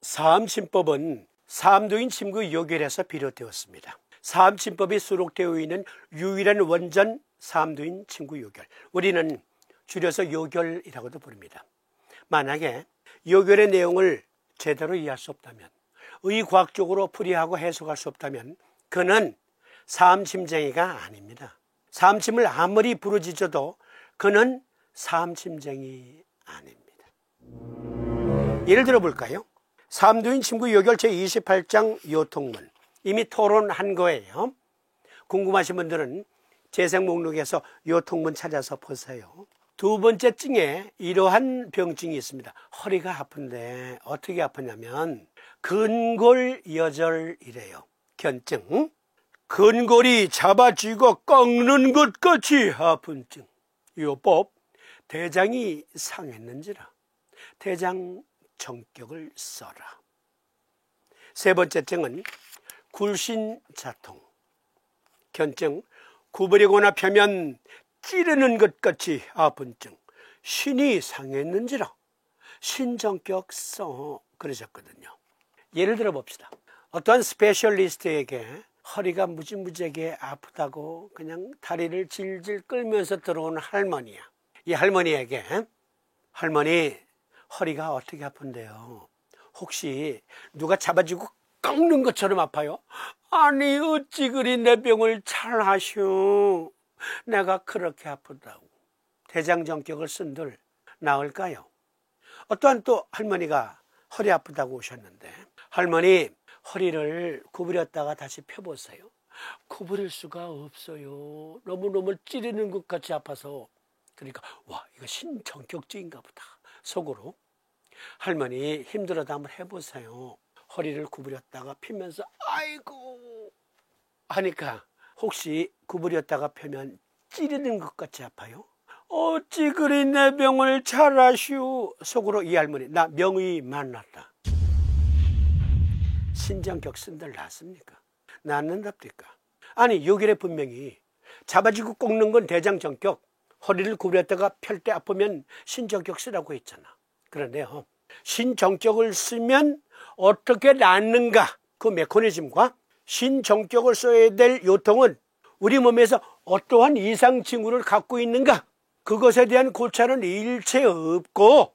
사암침법은 사암도인 침구 요결에서 비롯되었습니다. 사암침법이 수록되어 있는 유일한 원전 사암도인 침구 요결, 우리는 줄여서 요결이라고도 부릅니다. 만약에 요결의 내용을 제대로 이해할 수 없다면, 의과학적으로 풀이하고 해석할 수 없다면 그는 사암침쟁이가 아닙니다. 사암침을 아무리 부르짖어도 그는 사암침쟁이 아닙니다. 예를 들어 볼까요? 사암도인 침구 요결 제28장 요통문, 이미 토론한 거예요. 궁금하신 분들은 재생 목록에서 요통문 찾아서 보세요. 두 번째 증에 이러한 병증이 있습니다. 허리가 아픈데 어떻게 아프냐면 근골여절이래요. 견증, 근골이 잡아쥐고 꺾는 것 같이 아픈 증. 요법, 대장이 상했는지라 대장 정격을 써라. 세 번째 증은 굴신자통, 견증, 구부리거나 펴면 찌르는 것 같이 아픈 증. 신이 상했는지라 신정격 써 그러셨거든요. 예를 들어 봅시다. 어떠한 스페셜리스트에게 허리가 무지무지하게 아프다고 그냥 다리를 질질 끌면서 들어오는 할머니야. 이 할머니에게, 할머니 허리가 어떻게 아픈데요? 혹시 누가 잡아주고 꺾는 것처럼 아파요? 아니 어찌 그리 내 병을 잘 하시오. 내가 그렇게 아프다고. 대장정격을 쓴들 나을까요? 어떠한 또 할머니가 허리 아프다고 오셨는데, 할머니 허리를 구부렸다가 다시 펴보세요. 구부릴 수가 없어요. 너무너무 찌르는 것 같이 아파서. 그러니까 와, 이거 신정격증인가 보다. 속으로 할머니 힘들어도 한번 해보세요. 허리를 구부렸다가 펴면서 아이고 하니까 혹시 구부렸다가 펴면 찌르는 것 같이 아파요? 어찌 그리 내 병을 잘 아시오. 속으로 이 할머니 나 명의 만났다. 신정격 쓴들 낫습니까? 낫는답니까? 아니 요결에 분명히 잡아지고 꺾는 건 대장정격, 허리를 구부렸다가 펼 때 아프면 신정격 쓰라고 했잖아. 그런데요, 신정격을 쓰면 어떻게 낫는가, 그 메커니즘과 신정격을 써야 될 요통은 우리 몸에서 어떠한 이상 징후를 갖고 있는가, 그것에 대한 고찰은 일체 없고,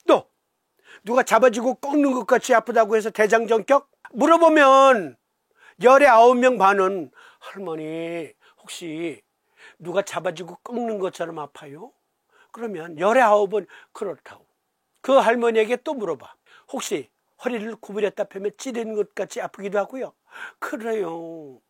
또 누가 잡아주고 꺾는 것 같이 아프다고 해서 대장정격? 물어보면 열의 9명 반은 할머니 혹시 누가 잡아주고 꺾는 것처럼 아파요? 그러면 열의 9은 그렇다고. 그 할머니에게 또 물어봐. 혹시 허리를 구부렸다 펴면 찌르는 것 같이 아프기도 하고요? 그래요.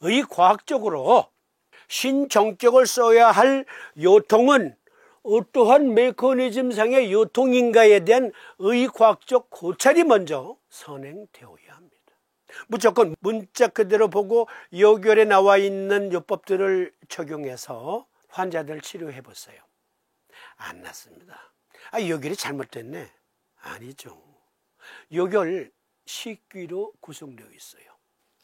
의과학적으로 신정격을 써야 할 요통은 어떠한 메커니즘상의 요통인가에 대한 의과학적 고찰이 먼저 선행되어야 합니다. 무조건 문자 그대로 보고 요결에 나와 있는 요법들을 적용해서 환자들 치료해 보세요. 안 낫습니다. 요결이 잘못됐네. 아니죠. 요결 식귀로 구성되어 있어요.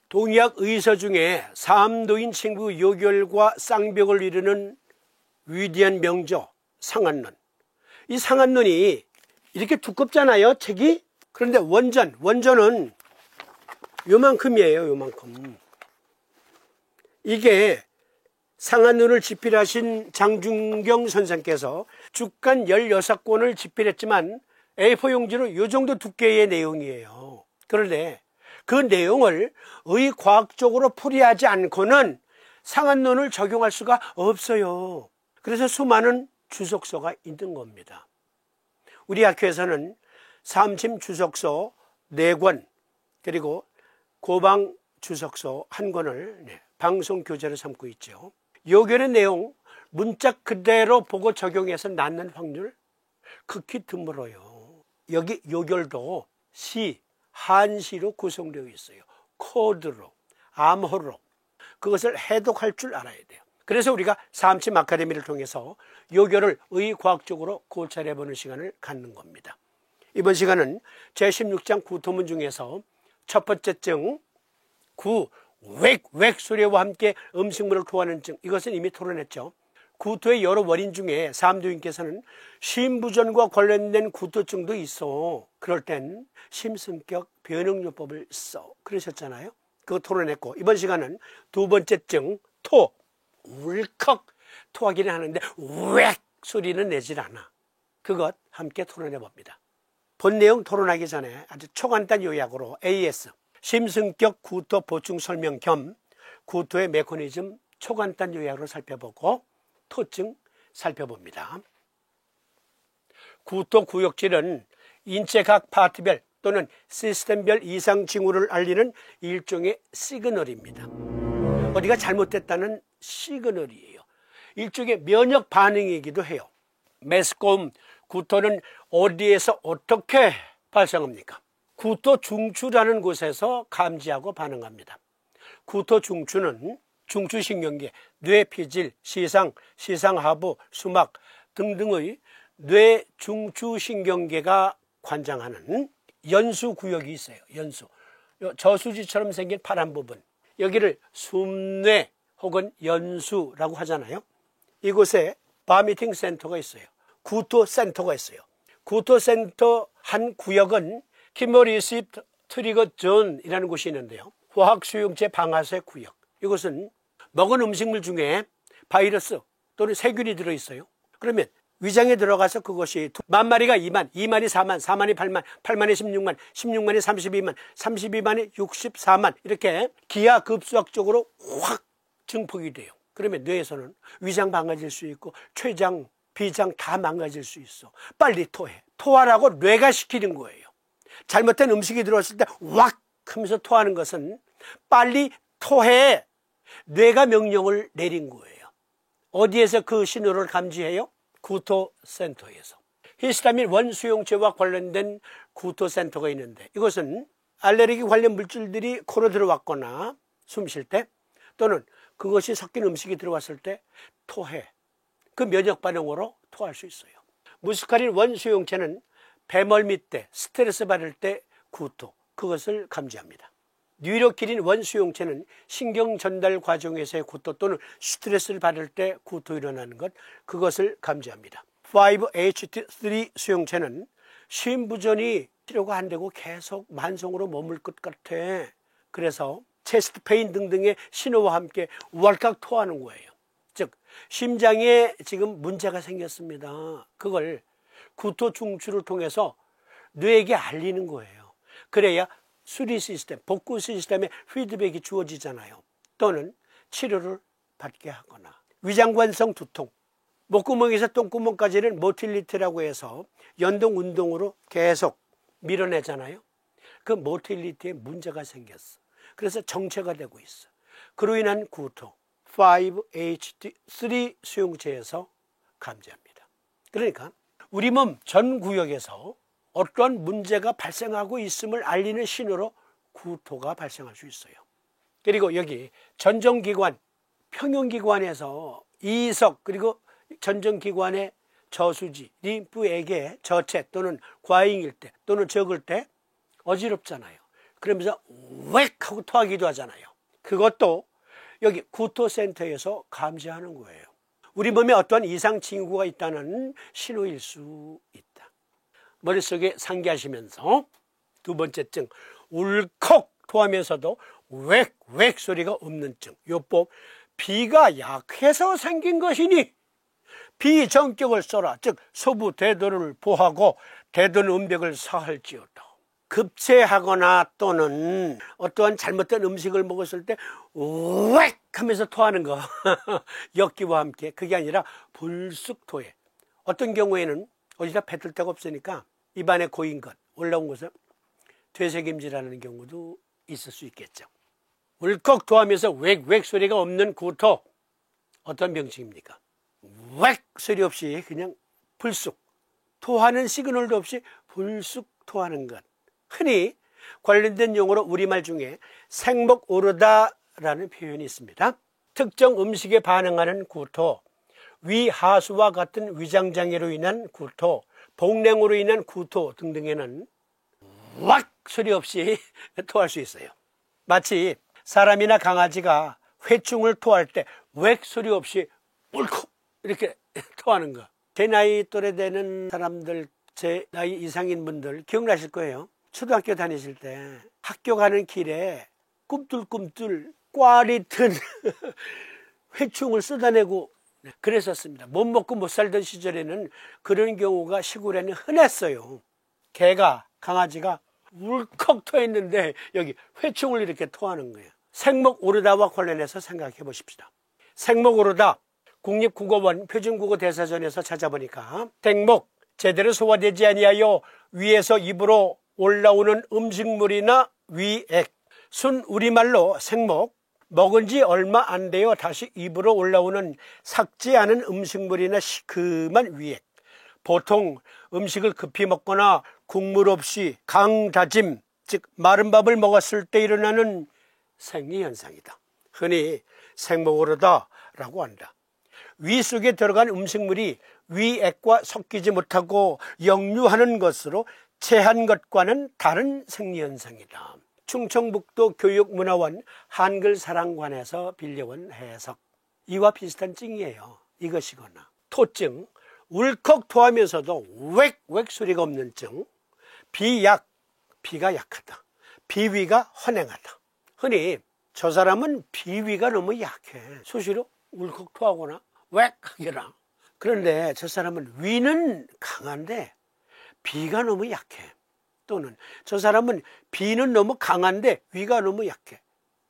동의학 의서 중에 사암도인 침구 요결과 쌍벽을 이루는 위대한 명저 상한론. 이 상한론이 이렇게 두껍잖아요, 책이. 그런데 원전은 요만큼이에요, 요만큼. 이게 상한론을 집필하신 장준경 선생께서 주간 16권을 집필했지만 A4 용지로 요 정도 두께의 내용이에요. 그런데 그 내용을 의과학적으로 풀이하지 않고는 상한론을 적용할 수가 없어요. 그래서 수많은 주석서가 있는 겁니다. 우리 학교에서는 사암침 주석서 4권 그리고 고방 주석서 1권을 방송 교재로 삼고 있죠. 요결의 내용 문자 그대로 보고 적용해서 낫는 확률 극히 드물어요. 여기 요결도 시, 한시로 구성되어 있어요. 코드로, 암호로. 그것을 해독할 줄 알아야 돼요. 그래서 우리가 사암침 아카데미를 통해서 요결을 의과학적으로 고찰해보는 시간을 갖는 겁니다. 이번 시간은 제16장 구토문 중에서 첫 번째 증, 웩 소리와 함께 음식물을 토하는 증, 이것은 이미 토론했죠. 구토의 여러 원인 중에 사암도인께서는 심부전과 관련된 구토증도 있어. 그럴 땐 심승격 변응요법을 써. 그러셨잖아요. 그거 토론했고, 이번 시간은 두 번째 증, 토. 울컥 토하기는 하는데 웩 소리는 내질 않아. 그것 함께 토론해 봅니다. 본 내용 토론하기 전에 아주 초간단 요약으로 AS, 심승격 구토 보충 설명 겸 구토의 메커니즘 초간단 요약으로 살펴보고 토증 살펴봅니다. 구토 구역질은 인체 각 파트별 또는 시스템별 이상 징후를 알리는 일종의 시그널입니다. 어디가 잘못됐다는 시그널이에요. 일종의 면역 반응이기도 해요. 메스꺼움, 구토는 어디에서 어떻게 발생합니까? 구토 중추라는 곳에서 감지하고 반응합니다. 구토 중추는 중추신경계, 뇌피질, 시상, 시상하부, 수막 등등의 뇌 중추신경계가 관장하는 연수구역이 있어요. 연수. 저수지처럼 생긴 파란 부분. 여기를 숨뇌 혹은 연수라고 하잖아요. 이곳에 바미팅 센터가 있어요. 구토 센터가 있어요. 구토 센터 한 구역은 키머리시프트 트리거 존이라는 곳이 있는데요. 화학수용체 방아쇠 구역. 이것은 먹은 음식물 중에 바이러스 또는 세균이 들어있어요. 그러면 위장에 들어가서 그것이 10,000마리가 2만, 2만이 4만, 4만이 8만, 8만이 16만, 16만이 32만, 32만이 64만 이렇게 기하급수학적으로 확 증폭이 돼요. 그러면 뇌에서는 위장 망가질 수 있고 췌장, 비장 다 망가질 수 있어. 빨리 토해. 토하라고 뇌가 시키는 거예요. 잘못된 음식이 들어왔을 때 왁 하면서 토하는 것은 빨리 토해. 뇌가 명령을 내린 거예요. 어디에서 그 신호를 감지해요? 구토센터에서. 히스타민 원수용체와 관련된 구토센터가 있는데 이것은 알레르기 관련 물질들이 코로 들어왔거나 숨 쉴 때 또는 그것이 섞인 음식이 들어왔을 때 토해. 그 면역 반응으로 토할 수 있어요. 무스카린 원수용체는 배멀미 때, 스트레스 받을 때 구토, 그것을 감지합니다. 뉴로키린 원수용체는 신경 전달 과정에서의 구토 또는 스트레스를 받을 때 구토 일어나는 것, 그것을 감지합니다. 5-HT3 수용체는 심부전이 치료가 안 되고 계속 만성으로 머물 것 같아. 그래서 체스트 페인 등등의 신호와 함께 우알칵 토하는 거예요. 즉 심장에 지금 문제가 생겼습니다. 그걸 구토 중추를 통해서 뇌에게 알리는 거예요. 그래야 수리 시스템, 복구 시스템에 피드백이 주어지잖아요. 또는 치료를 받게 하거나 위장관성 두통, 목구멍에서 똥구멍까지는 모틸리티라고 해서 연동 운동으로 계속 밀어내잖아요. 그 모틸리티에 문제가 생겼어. 그래서 정체가 되고 있어. 그로 인한 구토 5-HT3 수용체에서 감지합니다. 그러니까 우리 몸 전 구역에서 어떠한 문제가 발생하고 있음을 알리는 신호로 구토가 발생할 수 있어요. 그리고 여기 전정기관, 평형기관에서 이석 그리고 전정기관의 저수지, 림프에게 저체 또는 과잉일 때 또는 적을 때 어지럽잖아요. 그러면서 웩 하고 토하기도 하잖아요. 그것도 여기 구토센터에서 감지하는 거예요. 우리 몸에 어떠한 이상 징후가 있다는 신호일 수 있다. 머릿속에 상기하시면서 두 번째 증, 울컥 토하면서도 웩 소리가 없는 증. 요법, 비가 약해서 생긴 것이니 비정격을 써라. 즉 소부 대도를 보하고 대돈 음백을 사할지어다. 급체하거나 또는 어떠한 잘못된 음식을 먹었을 때 웩 하면서 토하는 거 역기와 함께, 그게 아니라 불쑥 토해. 어떤 경우에는 어디다 뱉을 데가 없으니까 입안에 고인 것, 올라온 곳에 되새김질하는 경우도 있을 수 있겠죠. 울컥 토하면서 웩 소리가 없는 구토, 어떤 병증입니까? 웩 소리 없이 그냥 불쑥 토하는 시그널도 없이 불쑥 토하는 것, 흔히 관련된 용어로 우리말 중에 생목 오르다라는 표현이 있습니다. 특정 음식에 반응하는 구토, 위하수와 같은 위장장애로 인한 구토, 복냉으로 인한 구토 등등에는 왁 소리 없이 토할 수 있어요. 마치 사람이나 강아지가 회충을 토할 때 웩 소리 없이 울컥 이렇게 토하는 거. 제 나이 또래 되는 사람들, 제 나이 이상인 분들 기억나실 거예요. 초등학교 다니실 때 학교 가는 길에 꿈틀꿈틀 꽈리 튼 회충을 쏟아내고 그랬었습니다. 못 먹고 못 살던 시절에는 그런 경우가 시골에는 흔했어요. 개가, 강아지가 울컥 토했는데 여기 회충을 이렇게 토하는 거예요. 생목 오르다와 관련해서 생각해 보십시다. 생목 오르다, 국립국어원 표준국어대사전에서 찾아보니까 생목, 제대로 소화되지 아니하여 위에서 입으로 올라오는 음식물이나 위액, 순 우리말로 생목, 먹은 지 얼마 안 되어 다시 입으로 올라오는 삭지 않은 음식물이나 시큼한 위액, 보통 음식을 급히 먹거나 국물 없이 강다짐, 즉 마른 밥을 먹었을 때 일어나는 생리현상이다. 흔히 생목오르다라고 한다. 위 속에 들어간 음식물이 위액과 섞이지 못하고 역류하는 것으로 체한 것과는 다른 생리현상이다. 충청북도 교육문화원 한글사랑관에서 빌려온 해석. 이와 비슷한 찡이에요. 이것이거나 토증, 울컥 토하면서도 웩웩 소리가 없는 증, 비약, 비가 약하다, 비위가 헌행하다. 흔히 저 사람은 비위가 너무 약해, 수시로 울컥 토하거나 웩 하거나. 그런데 저 사람은 위는 강한데 비가 너무 약해. 또는 저 사람은 비는 너무 강한데 위가 너무 약해.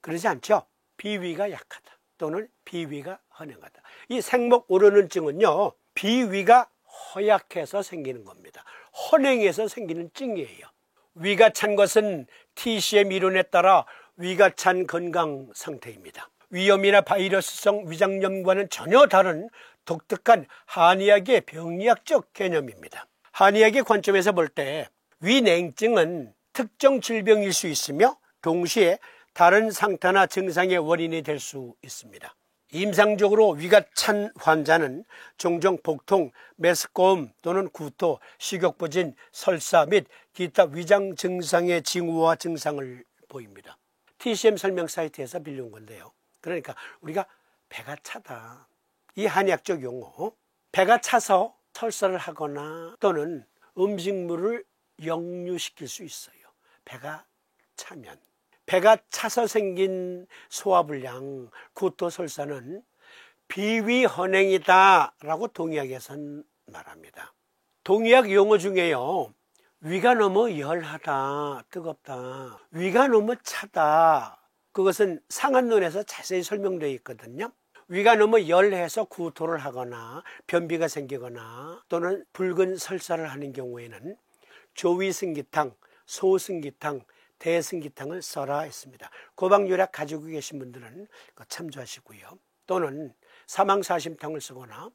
그러지 않죠? 비위가 약하다 또는 비위가 헌행하다. 이 생목 오르는 증은요, 비위가 허약해서 생기는 겁니다. 헌행해서 생기는 증이에요. 위가 찬 것은 TCM 이론에 따라 위가 찬 건강 상태입니다. 위염이나 바이러스성 위장염과는 전혀 다른 독특한 한의학의 병리학적 개념입니다. 한의학의 관점에서 볼 때 위냉증은 특정 질병일 수 있으며 동시에 다른 상태나 증상의 원인이 될 수 있습니다. 임상적으로 위가 찬 환자는 종종 복통, 메스꺼움 또는 구토, 식욕부진, 설사 및 기타 위장 증상의 징후와 증상을 보입니다. TCM 설명 사이트에서 빌려온 건데요. 그러니까 우리가 배가 차다, 이 한의학적 용어, 배가 차서 설사를 하거나 또는 음식물을 역류시킬 수 있어요. 배가 차면. 배가 차서 생긴 소화불량, 구토, 설사는 비위헌행이다 라고 동의학에선 말합니다. 동의학 용어 중에요, 위가 너무 열하다, 뜨겁다, 위가 너무 차다, 그것은 상한론에서 자세히 설명되어 있거든요. 위가 너무 열해서 구토를 하거나 변비가 생기거나 또는 붉은 설사를 하는 경우에는 조위승기탕, 소승기탕, 대승기탕을 써라 했습니다. 고방요약 가지고 계신 분들은 참조하시고요. 또는 사망사심탕을 쓰거나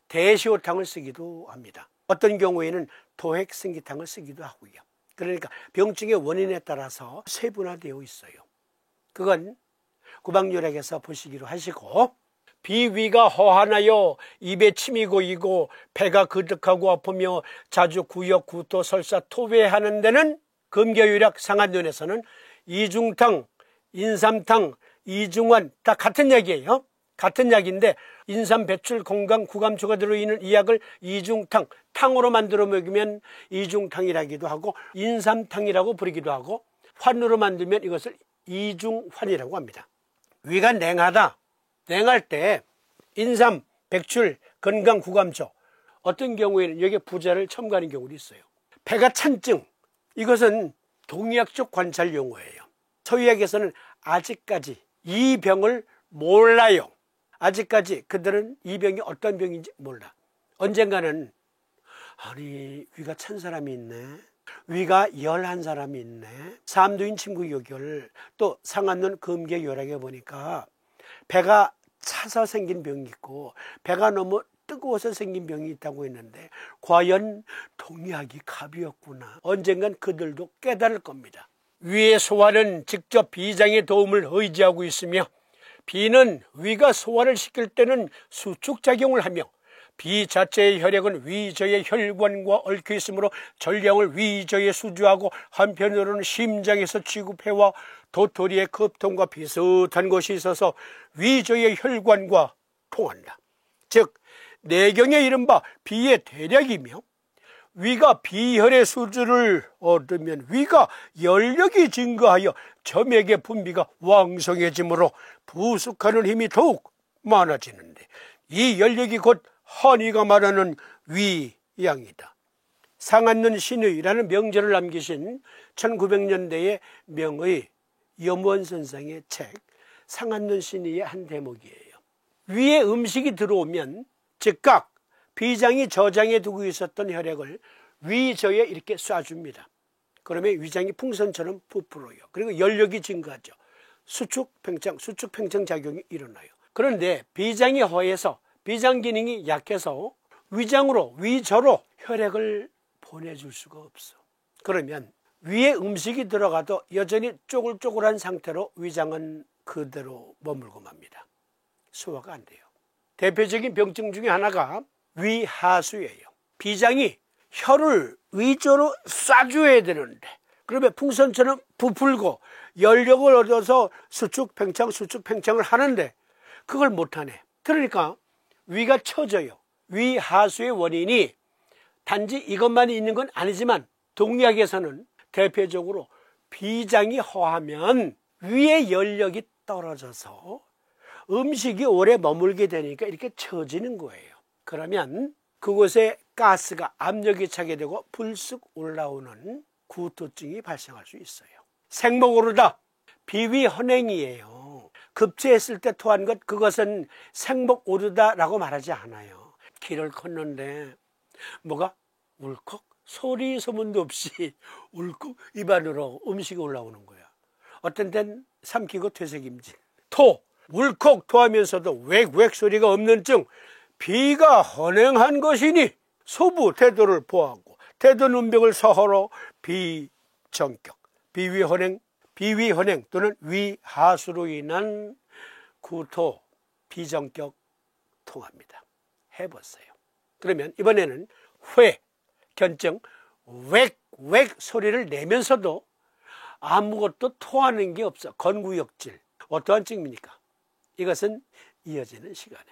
대시호탕을 쓰기도 합니다. 어떤 경우에는 도획승기탕을 쓰기도 하고요. 그러니까 병증의 원인에 따라서 세분화되어 있어요. 그건 고방요약에서 보시기로 하시고, 비위가 허하나여 입에 침이 고이고 배가 그득하고 아프며 자주 구역, 구토, 설사, 토외하는 데는 금계요약 상한론에서는 이중탕, 인삼탕, 이중환 다 같은 약이에요. 같은 약인데 인삼, 배출, 건강, 구감초가 들어있는 이 약을 이중탕, 탕으로 만들어 먹이면 이중탕이라기도 하고 인삼탕이라고 부르기도 하고, 환으로 만들면 이것을 이중환이라고 합니다. 위가 냉하다, 냉할 때 인삼, 백출, 건강, 구감초, 어떤 경우에는 여기에 부자를 첨가하는 경우도 있어요. 배가 찬증, 이것은 동의학적 관찰 용어예요. 서의학에서는 아직까지 이 병을 몰라요. 아직까지 그들은 이 병이 어떤 병인지 몰라. 언젠가는 아니 위가 찬 사람이 있네, 위가 열한 사람이 있네, 삼두인 침구요결, 또 상한론 금계요약에 보니까 배가 차서 생긴 병이 있고 배가 너무 뜨거워서 생긴 병이 있다고 했는데 과연 동의학이 갑이었구나. 언젠간 그들도 깨달을 겁니다. 위의 소화는 직접 비장의 도움을 의지하고 있으며 비는 위가 소화를 시킬 때는 수축작용을 하며 비 자체의 혈액은 위저의 혈관과 얽혀 있으므로 전량을 위저에 수주하고 한편으로는 심장에서 취급해와 도토리의 급통과 비슷한 것이 있어서 위저의 혈관과 통한다. 즉 내경에 이른바 비의 대략이며, 위가 비혈의 수주를 얻으면 위가 열력이 증가하여 점액의 분비가 왕성해지므로 부숙하는 힘이 더욱 많아지는데, 이 열력이 곧 한의가 말하는 위양이다. 상한눈 신의라는 명제를 남기신 1900년대의 명의 염원 선생의 책 상한눈 신의의 한 대목이에요. 위에 음식이 들어오면 즉각 비장이 저장해 두고 있었던 혈액을 위저에 이렇게 쏴줍니다. 그러면 위장이 풍선처럼 부풀어요. 그리고 열력이 증가하죠. 수축팽창 작용이 일어나요. 그런데 비장이 허해서, 비장 기능이 약해서 위장으로, 위저로 혈액을 보내줄 수가 없어. 그러면 위에 음식이 들어가도 여전히 쪼글쪼글한 상태로 위장은 그대로 머물고 맙니다. 소화가 안 돼요. 대표적인 병증 중에 하나가 위하수예요. 비장이 혈을 위저로 쏴줘야 되는데, 그러면 풍선처럼 부풀고 열력을 얻어서 수축팽창을 하는데 그걸 못하네. 그러니까 위가 처져요. 위하수의 원인이 단지 이것만 있는 건 아니지만, 동의학에서는 대표적으로 비장이 허하면 위의 열력이 떨어져서 음식이 오래 머물게 되니까 이렇게 처지는 거예요. 그러면 그곳에 가스가, 압력이 차게 되고 불쑥 올라오는 구토증이 발생할 수 있어요. 생목 오르다, 비위헌행이에요. 급체했을 때 토한 것, 그것은 생목 오르다라고 말하지 않아요. 길을 걷는데 뭐가 울컥, 소리 소문도 없이 울컥 입안으로 음식이 올라오는 거야. 어떤 땐 삼키고 퇴색임진, 토, 울컥 토하면서도 웩웩 소리가 없는 증, 비가 헌행한 것이니 소부 태도를 보하고 태도 눈벽을 서허로 비정격, 비위헌행 또는 위하수로 인한 구토, 비정격 통합니다. 해보세요. 그러면 이번에는 견증, 웩웩 소리를 내면서도 아무것도 토하는 게 없어. 건구역질. 어떠한 증입니까? 이것은 이어지는 시간에